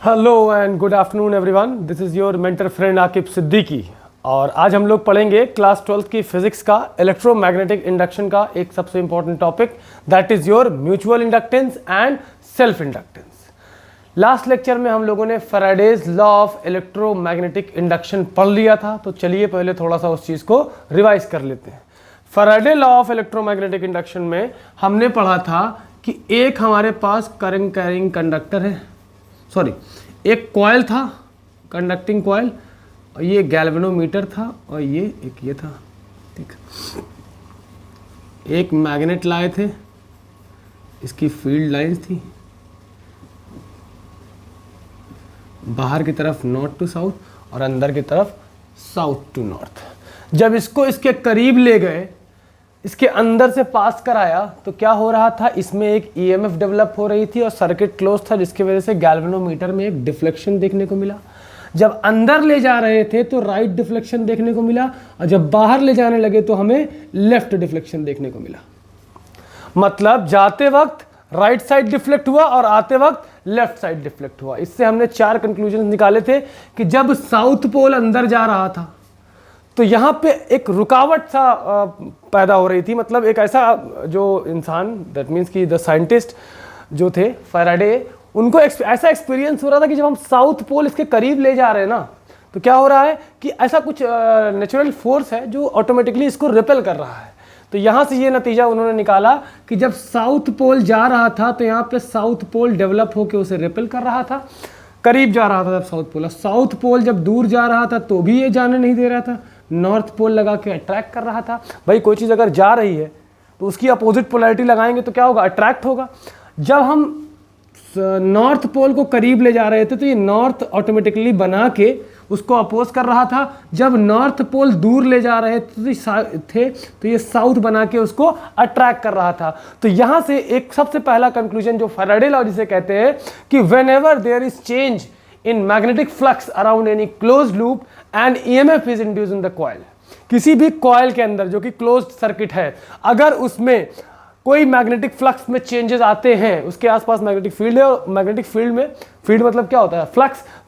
Hello and good afternoon everyone, this is your mentor friend Aqib Siddiqui. और आज हम लोग पढ़ेंगे क्लास 12th की फिजिक्स का इलेक्ट्रोमैग्नेटिक इंडक्शन का एक सबसे important topic, that is your mutual inductance and self inductance. Last lecture में हम लोगों ने Faraday's law of electromagnetic induction पढ़ लिया था, तो चलिए पहले थोड़ा सा उस चीज़ को रिवाइज कर लेते हैं। Faraday law of electromagnetic induction में हमने पढ़ा था कि एक हमारे पास करंट कैरिंग कंडक्टर है, एक कॉइल था, कंडक्टिंग कॉइल, और ये गैल्वेनोमीटर था, और ये था, ठीक। एक मैग्नेट लाए थे, इसकी फील्ड लाइंस थी, बाहर की तरफ नॉर्थ टू साउथ और अंदर की तरफ साउथ टू नॉर्थ। जब इसको इसके करीब ले गए, इसके अंदर से पास कराया, तो क्या हो रहा था, इसमें एक ईएमएफ डेवलप हो रही थी और सर्किट क्लोज था, जिसकी वजह से गैल्वेनोमीटर में एक डिफ्लेक्शन देखने को मिला। जब अंदर ले जा रहे थे तो राइट डिफ्लेक्शन देखने को मिला, और जब बाहर ले जाने लगे तो हमें लेफ्ट डिफ्लेक्शन देखने को मिला। मतलब जाते वक्त राइट साइड डिफ्लेक्ट हुआ और आते वक्त लेफ्ट साइड डिफ्लेक्ट हुआ। इससे हमने 4 कंक्लूजन निकाले थे कि जब साउथ पोल अंदर जा रहा था तो यहाँ पे एक रुकावट सा पैदा हो रही थी। मतलब एक ऐसा जो इंसान, दैट मीन्स कि द साइंटिस्ट जो थे फैराडे, उनको ऐसा एक्सपीरियंस हो रहा था कि जब हम साउथ पोल इसके करीब ले जा रहे हैं ना, तो क्या हो रहा है कि ऐसा कुछ नेचुरल फोर्स है जो ऑटोमेटिकली इसको रिपेल कर रहा है। तो यहाँ से ये नतीजा उन्होंने निकाला कि जब साउथ पोल जा रहा था तो यहाँ पे साउथ पोल डेवलप होकर उसे रिपेल कर रहा था, करीब जा रहा था जब साउथ पोल जब दूर जा रहा था तो भी ये जाने नहीं दे रहा था, नॉर्थ पोल लगा के अट्रैक्ट कर रहा था। भाई कोई चीज़ अगर जा रही है तो उसकी अपोजिट पोलैरिटी लगाएंगे तो क्या होगा, अट्रैक्ट होगा। जब हम नॉर्थ पोल को करीब ले जा रहे थे तो ये नॉर्थ ऑटोमेटिकली बना के उसको अपोज कर रहा था। जब नॉर्थ पोल दूर ले जा रहे थे तो ये साउथ बना के उसको अट्रैक्ट कर रहा था। तो यहाँ से एक सबसे पहला कंक्लूजन जो फैराडे लॉ जिसे कहते हैं कि whenever there is change in magnetic flux around any closed loop and EMF is induced in the coil। किसी भी कॉइल के अंदर जो कि क्लोज्ड सर्किट है, अगर उसमें कोई मैग्नेटिक फ्लक्स में चेंजेस आते हैं, उसके आसपास मैग्नेटिक फील्ड है और मैग्नेटिक फील्ड में, फील्ड मतलब क्या होता है,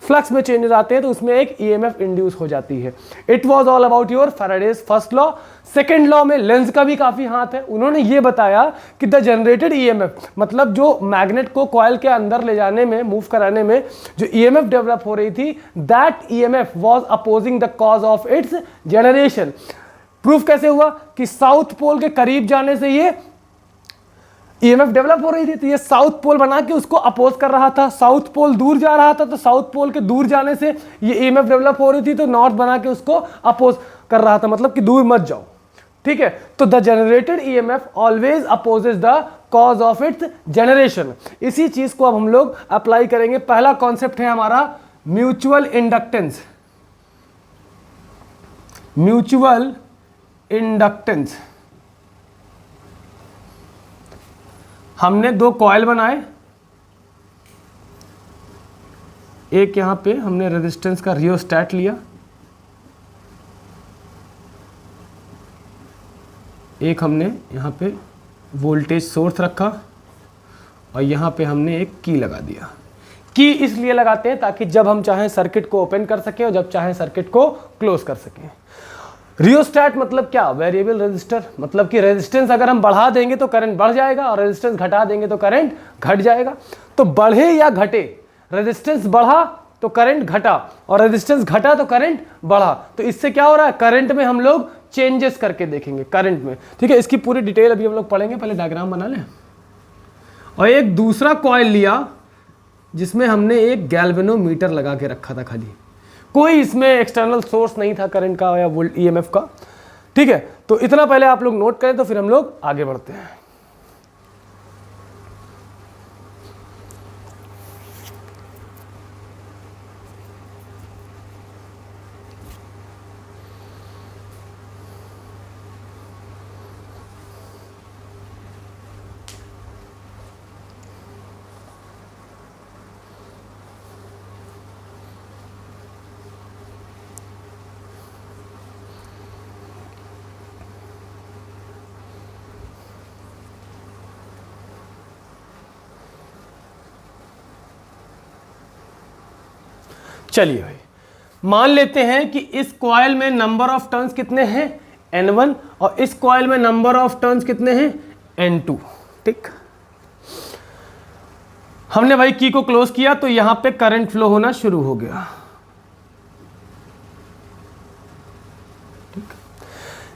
फ्लक्स में चेंजेस आते हैं तो उसमें एक ईएमएफ इंड्यूस हो जाती है। It was all about your Faraday's first law. Second law में लेंज का भी काफी हाथ है। उन्होंने ये बताया कि द जनरेटेड ईएमएफ, मतलब जो मैग्नेट को कॉइल के अंदर ले जाने में, मूव कराने में जो ईएमएफ डेवलप हो रही थी, that EMF was opposing the cause of its generation. Proof कैसे हुआ कि साउथ पोल के करीब जाने से ये ईएमएफ डेवलप हो रही थी, तो ये साउथ पोल बना के उसको अपोज कर रहा था। साउथ पोल दूर जा रहा था तो साउथ पोल के दूर जाने से ये ईएमएफ डेवलप हो रही थी, तो नॉर्थ बना के उसको अपोज कर रहा था, मतलब कि दूर मत जाओ, ठीक है। तो the generated EMF always opposes the cause of its generation. इसी चीज को अब हम लोग अप्लाई करेंगे। पहला कॉन्सेप्ट है हमारा म्यूचुअल इंडक्टेंस। म्यूचुअल इंडक्टेंस, हमने 2 कॉइल बनाए, एक यहां पे हमने रेजिस्टेंस का रियोस्टैट लिया, एक हमने यहां पे वोल्टेज सोर्स रखा, और यहां पे हमने एक की लगा दिया। की इसलिए लगाते हैं ताकि जब हम चाहें सर्किट को ओपन कर सकें और जब चाहें सर्किट को क्लोज कर सकें। रियोस्टैट मतलब क्या, वेरिएबल रेजिस्टर, मतलब कि रेजिस्टेंस अगर हम बढ़ा देंगे तो करंट बढ़ जाएगा और रेजिस्टेंस घटा देंगे तो करंट घट जाएगा। तो बढ़े या घटे, रेजिस्टेंस बढ़ा तो करंट घटा और रेजिस्टेंस घटा तो करंट बढ़ा। तो इससे क्या हो रहा है, करंट में हम लोग चेंजेस करके देखेंगे करंट में, ठीक है। इसकी पूरी डिटेल अभी हम लोग पढ़ेंगे, पहले डायग्राम बना लें। और एक दूसरा कॉइल लिया जिसमें हमने एक गैल्वेनोमीटर लगा के रखा था, खाली कोई इसमें एक्सटर्नल सोर्स नहीं था करंट का या ईएमएफ का, ठीक है। तो इतना पहले आप लोग नोट करें, तो फिर हम लोग आगे बढ़ते हैं। चलिए भाई, मान लेते हैं कि इस कॉइल में नंबर ऑफ टर्न्स कितने हैं N1 और इस कॉइल में नंबर ऑफ टर्न्स कितने हैं N2। ठीक, हमने भाई की को क्लोज किया तो यहां पे करंट फ्लो होना शुरू हो गया।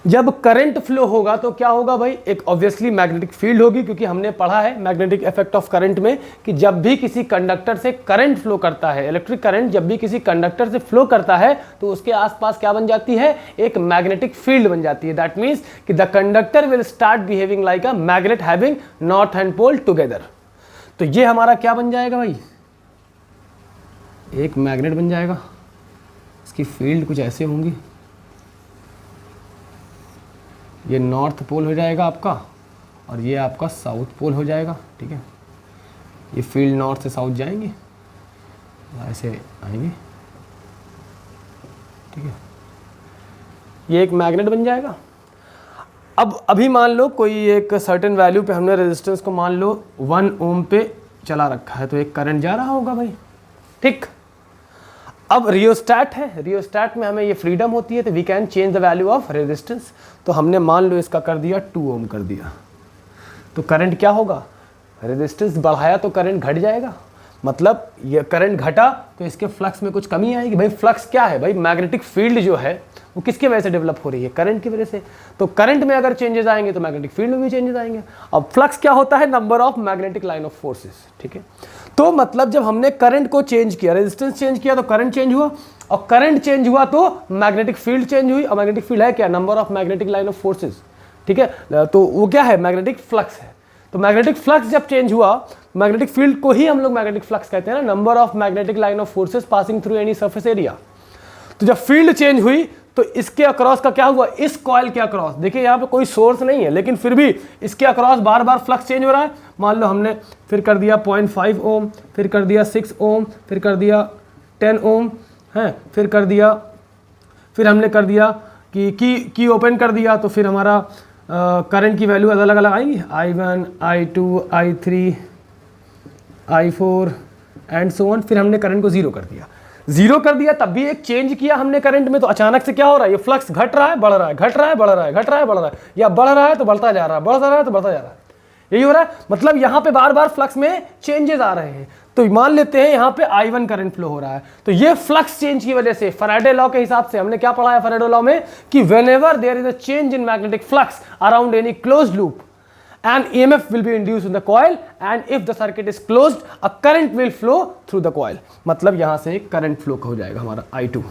जब करंट फ्लो होगा तो क्या होगा भाई, एक ऑब्वियसली मैग्नेटिक फील्ड होगी, क्योंकि हमने पढ़ा है मैग्नेटिक इफेक्ट ऑफ करंट में कि जब भी किसी कंडक्टर से करंट फ्लो करता है, इलेक्ट्रिक करंट जब भी किसी कंडक्टर से फ्लो करता है तो उसके आसपास क्या बन जाती है, एक मैग्नेटिक फील्ड बन जाती है। दैट मीन्स कि the conductor will start behaving like a magnet having north end pole together. तो ये हमारा क्या बन जाएगा भाई, एक मैग्नेट बन जाएगा। इसकी फील्ड कुछ ऐसे होंगी, ये नॉर्थ पोल हो जाएगा आपका और ये आपका साउथ पोल हो जाएगा। ठीक है, ये फील्ड नॉर्थ से साउथ जाएंगे, ऐसे आएंगे। ठीक है, ये एक मैग्नेट बन जाएगा। अब अभी मान लो कोई एक सर्टेन वैल्यू पे हमने रेजिस्टेंस को मान लो 1 ओम पे चला रखा है, तो एक करंट जा रहा होगा भाई। ठीक, अब रियोस्टैट है, रियोस्टैट में हमें ये फ्रीडम होती है, तो we can change the value of resistance. तो हमने मान लो इसका कर दिया 2 ओम कर दिया, तो करंट क्या होगा, रेजिस्टेंस बढ़ाया तो करंट घट जाएगा, मतलब ये करंट घटा तो इसके फ्लक्स में कुछ कमी आएगी। भाई फ्लक्स क्या है भाई, मैग्नेटिक फील्ड जो है वो किसके वजह से डेवलप हो रही है, करंट की वजह से। तो करंट में अगर चेंजेस आएंगे तो मैग्नेटिक फील्ड में भी चेंजेस आएंगे। अब फ्लक्स क्या होता है, number of magnetic line of forces. ठीक है, तो मतलब जब हमने करंट को चेंज किया, रेजिस्टेंस चेंज किया तो करंट चेंज हुआ, और करंट चेंज हुआ तो मैग्नेटिक फील्ड चेंज हुई। और मैग्नेटिक फील्ड है क्या, number of magnetic line of forces. ठीक है, तो वो क्या है, मैग्नेटिक फ्लक्स है। तो मैग्नेटिक फ्लक्स जब चेंज हुआ, मैग्नेटिक फील्ड को ही हम लोग मैग्नेटिक फ्लक्स कहते हैं ना, number of magnetic line of forces passing through any surface area. तो जब फील्ड चेंज हुई तो इसके अक्रॉस का क्या हुआ, इस कॉइल के अक्रॉस, देखिए यहाँ पे कोई सोर्स नहीं है लेकिन फिर भी इसके अक्रॉस बार बार फ्लक्स चेंज हो रहा है। मान लो हमने फिर कर दिया 0.5 ओम, फिर कर दिया 6 ओम, फिर कर दिया 10 ओम है, फिर कर दिया, फिर हमने कर दिया कि की ओपन कर दिया, तो फिर हमारा करंट की वैल्यू अलग अलग आएंगी, I1, I2, I3, I4 and so on. फिर हमने करंट को जीरो कर दिया, जीरो कर दिया, तब भी एक चेंज किया हमने करंट में, तो अचानक से क्या हो रहा है, ये फ्लक्स घट रहा है बढ़ रहा है, घट रहा है बढ़ रहा है, घट रहा है बढ़ रहा है, या बढ़ रहा है तो बढ़ता जा रहा है, बढ़ रहा है तो बढ़ता जा रहा है, यही हो रहा है। मतलब यहाँ पे बार बार फ्लक्स में चेंजेस आ रहे हैं। तो मान लेते हैं यहाँ पे I1 करंट फ्लो हो रहा है, तो ये फ्लक्स चेंज की वजह से फैराडे लॉ के हिसाब से हमने क्या पढ़ा है फैराडे लॉ में, कि whenever there is a change in magnetic flux around any closed loop, an EMF will be induced in the coil and if the circuit is closed a current will flow through the coil। मतलब यहां से current flow हो जाएगा हमारा I2।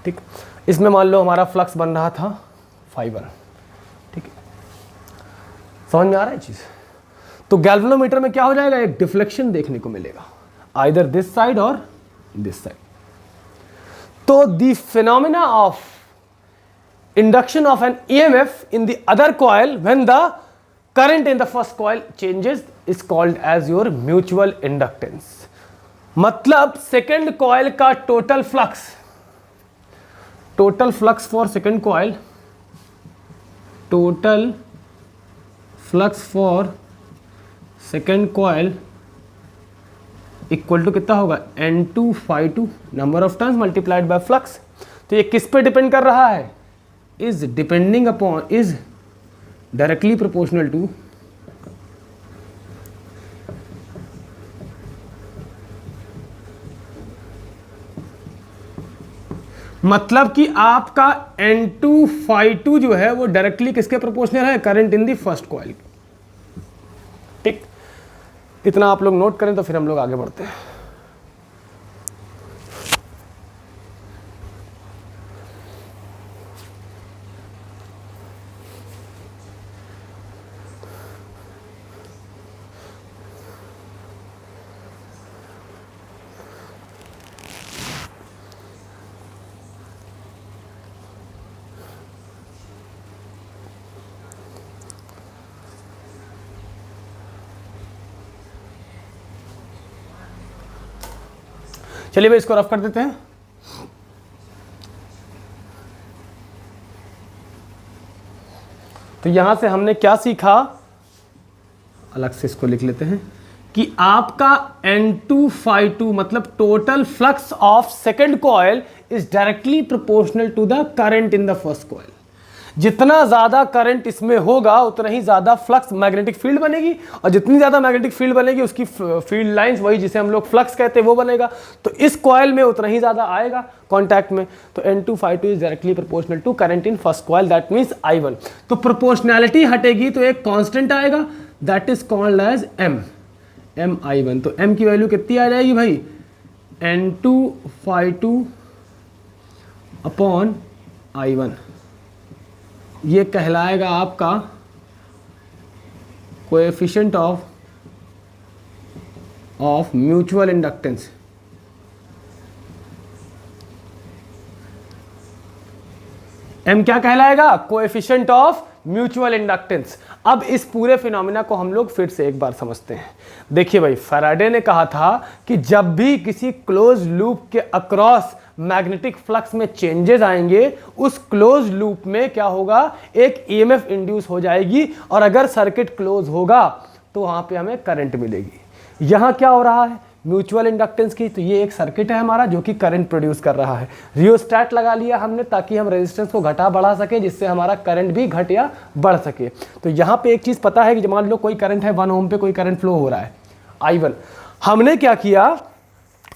ठीक, इसमें मान लो हमारा फ्लक्स बन रहा था फाइबर। ठीक है, समझ में आ रहा है चीज। तो गैल्वेनोमीटर में क्या हो जाएगा, एक डिफ्लेक्शन देखने को मिलेगा, आइदर दिस साइड और दिस साइड। तो the phenomena of induction of an EMF in the other coil when the current in the first coil changes is called as your mutual inductance। मतलब second coil का total flux for second coil, total flux for second coil equal to कितना होगा, N2 phi2 number of turns multiplied by flux. तो ये किस पे depend कर रहा है, is depending upon, is directly proportional to मतलब कि आपका N2 phi2 जो है वो डायरेक्टली किसके प्रोपोर्शनल है, current in the first coil. ठीक, इतना आप लोग नोट करें तो फिर हम लोग आगे बढ़ते हैं। चलिए भाई इसको रफ कर देते हैं। तो यहां से हमने क्या सीखा, अलग से इसको लिख लेते हैं कि आपका N2 मतलब total flux of second coil is directly proportional to the current in the first coil. जितना ज्यादा करंट इसमें होगा उतना ही ज्यादा फ्लक्स मैग्नेटिक फील्ड बनेगी, और जितनी ज्यादा मैग्नेटिक फील्ड बनेगी उसकी फील्ड लाइंस, वही जिसे हम लोग फ्लक्स कहते हैं, वो बनेगा। तो इस कॉइल में उतना ही ज्यादा आएगा कॉन्टैक्ट में। तो N2 is directly proportional to current in first coil, that means I1। तो प्रोपोर्शनैलिटी हटेगी तो एक कांस्टेंट आएगा, that is called as M I1। तो M की वैल्यू कितनी आ जाएगी भाई, N2 अपॉन I1। ये कहलाएगा आपका coefficient of mutual inductance. M क्या कहलाएगा, कोएफिशिएंट ऑफ म्यूचुअल इंडक्टेंस। अब इस पूरे फिनोमिना को हम लोग फिर से एक बार समझते हैं। देखिए भाई, फैराडे ने कहा था कि जब भी किसी क्लोज लूप के अक्रॉस मैग्नेटिक फ्लक्स में चेंजेस आएंगे, उस क्लोज लूप में क्या होगा, एक ईएमएफ इंड्यूस हो जाएगी, और अगर सर्किट क्लोज होगा तो वहां पे हमें करंट मिलेगी। यहां क्या हो रहा है, म्यूचुअल इंडक्टेंस की, तो ये एक सर्किट है हमारा जो कि करंट प्रोड्यूस कर रहा है। रियोस्टैट लगा लिया हमने ताकि हम रेजिस्टेंस को घटा बढ़ा सके, जिससे हमारा करंट भी घट या बढ़ सके। तो यहाँ पे एक चीज़ पता है कि मान लो कोई करंट है 1 ओम पे, कोई करंट फ्लो हो रहा है I1, हमने क्या किया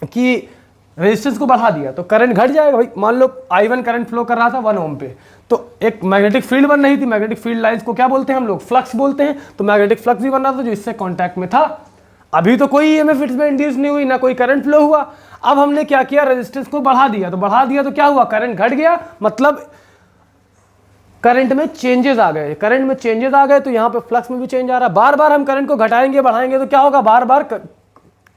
कि रेजिस्टेंस को बढ़ा दिया तो करंट घट जाएगा भाई। मान लो I1 करंट फ्लो कर रहा था 1 ओम पे, तो एक मैग्नेटिक फील्ड बन रही थी, मैग्नेटिक फील्ड लाइंस को क्या बोलते हैं हम लोग, फ्लक्स बोलते हैं। तो मैग्नेटिक फ्लक्स भी बन रहा था जो इससे कॉन्टैक्ट में था। अभी तो कोई ईएमएफ इसमें इंड्यूस नहीं हुई, ना कोई करंट फ्लो हुआ। अब हमने क्या किया, रेजिस्टेंस को बढ़ा दिया, तो क्या हुआ, करंट घट गया, मतलब करंट में चेंजेस आ गए। करंट में चेंजेस आ गए तो यहाँ पे फ्लक्स में भी चेंज आ रहा है। बार बार हम करंट को घटाएंगे बढ़ाएंगे तो क्या होगा, बार बार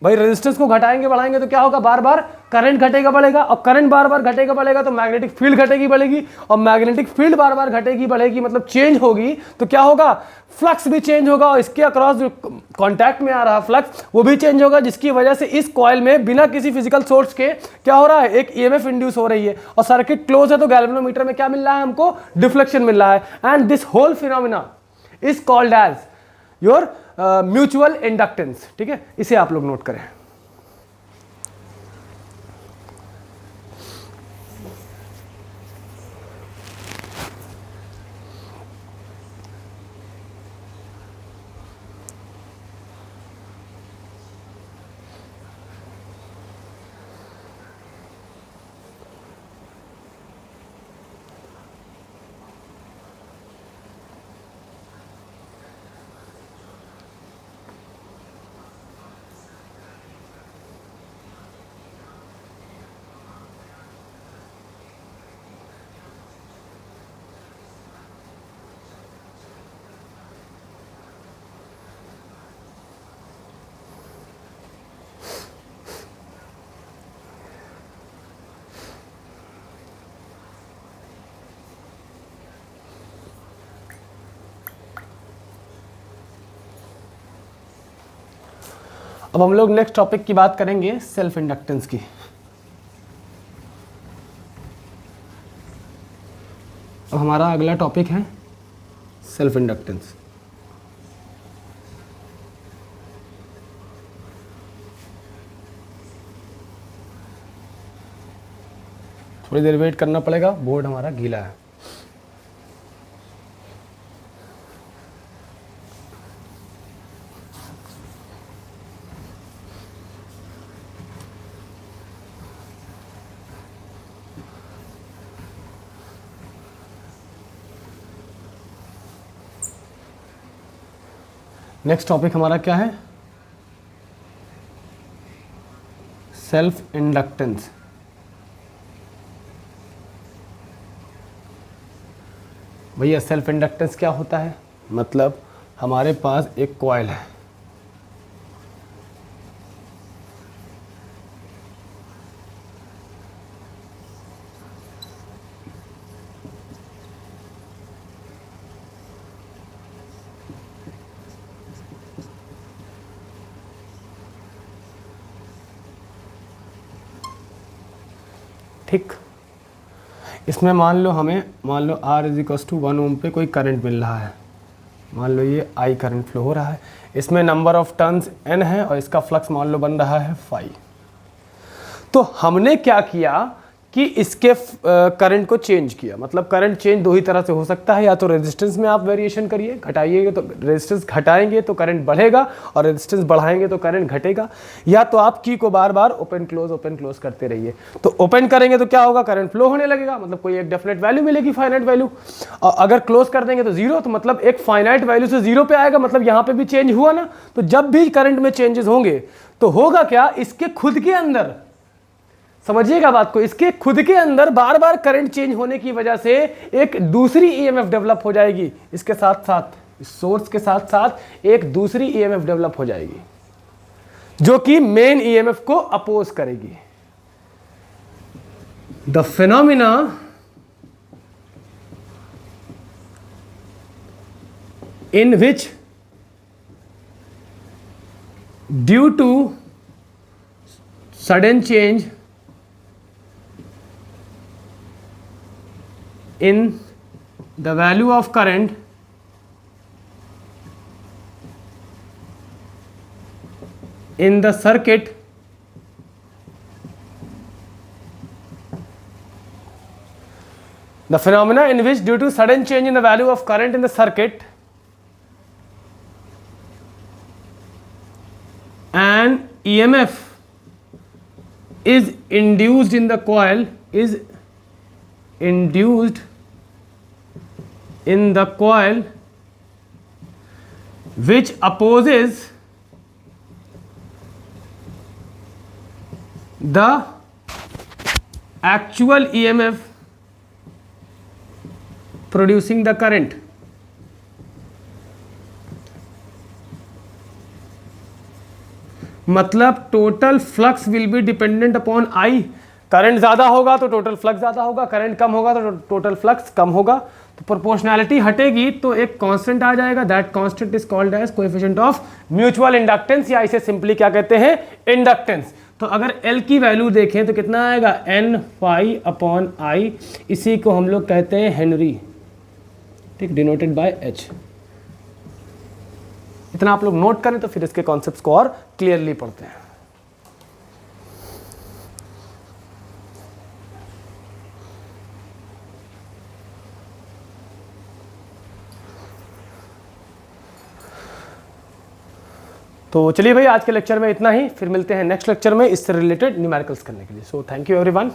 भाई रेजिस्टेंस को घटाएंगे बढ़ाएंगे तो क्या होगा, बार बार करंट घटेगा बढ़ेगा, और करंट बार बार घटेगा बढ़ेगा तो मैग्नेटिक फील्ड घटेगी बढ़ेगी, और मैग्नेटिक फील्ड बार बार घटेगी बढ़ेगी मतलब चेंज होगी, तो क्या होगा, फ्लक्स भी चेंज होगा, और इसके अक्रॉस जो कॉन्टैक्ट में आ रहा फ्लक्स वो भी चेंज होगा, जिसकी वजह से इस कॉइल में बिना किसी फिजिकल सोर्स के क्या हो रहा है, एक ईएमएफ इंड्यूस हो रही है। और सर्किट क्लोज है तो गैल्वेनोमीटर में क्या मिल रहा है हमको, डिफ्लेक्शन मिल रहा है। And this whole phenomena is called as your mutual inductance. ठीक है, इसे आप लोग नोट करें। अब हम लोग नेक्स्ट टॉपिक की बात करेंगे, सेल्फ इंडक्टेंस की। अब हमारा अगला टॉपिक है सेल्फ इंडक्टेंस। थोड़ी देर वेट करना पड़ेगा, बोर्ड हमारा गीला है। नेक्स्ट टॉपिक हमारा क्या है, सेल्फ इंडक्टेंस। भैया सेल्फ इंडक्टेंस क्या होता है, मतलब हमारे पास एक कॉइल है, ठीक। इसमें मान लो R = 1 ओम पे कोई करंट मिल रहा है, मान लो ये I करंट फ्लो हो रहा है, इसमें नंबर ऑफ टर्न्स n है और इसका फ्लक्स मान लो बन रहा है फाई। तो हमने क्या किया कि इसके करंट को चेंज किया। मतलब करंट चेंज दो ही तरह से हो सकता है, या तो रेजिस्टेंस में आप वेरिएशन करिए, घटाइएगा तो रेजिस्टेंस घटाएंगे तो करंट बढ़ेगा और रेजिस्टेंस बढ़ाएंगे तो करंट घटेगा, या तो आप की को बार बार ओपन क्लोज करते रहिए। तो ओपन करेंगे तो क्या होगा, करंट फ्लो होने लगेगा, मतलब कोई एक डेफिनेट वैल्यू मिलेगी, फाइनाइट वैल्यू। और अगर क्लोज कर देंगे तो जीरो, तो मतलब एक फाइनाइट वैल्यू से जीरो पे आएगा, मतलब यहाँ पे भी चेंज हुआ ना। तो जब भी करंट में चेंजेस होंगे तो होगा क्या, इसके खुद के अंदर, समझिएगा बात को, इसके खुद के अंदर बार बार करंट चेंज होने की वजह से एक दूसरी ईएमएफ डेवलप हो जाएगी। इसके साथ साथ, इस सोर्स के साथ साथ एक दूसरी ईएमएफ डेवलप हो जाएगी जो कि मेन ईएमएफ को अपोज करेगी। The phenomena in which due to sudden change in the value of current in the circuit the phenomena in which due to sudden change in the value of current in the circuit an EMF is induced in the coil is induced in the coil which opposes the actual EMF producing the current। मतलब total flux will be dependent upon I। Current ज्यादा होगा तो total flux ज्यादा होगा, current कम होगा तो total flux कम होगा। तो प्रोपोर्शनैलिटी हटेगी तो एक कांस्टेंट आ जाएगा, that constant is called as coefficient of mutual inductance, या इसे सिंपली क्या कहते हैं, इंडक्टेंस। तो अगर L की वैल्यू देखें तो कितना आएगा, N फाई अपॉन I, इसी को हम लोग कहते हैं हेनरी, ठीक, डिनोटेड बाय H। इतना आप लोग नोट करें तो फिर इसके कॉन्सेप्ट्स को और क्लियरली पढ़ते हैं। तो चलिए भाई, आज के लेक्चर में इतना ही, फिर मिलते हैं नेक्स्ट लेक्चर में इससे रिलेटेड न्यूमेरिकल्स करने के लिए। So thank you everyone.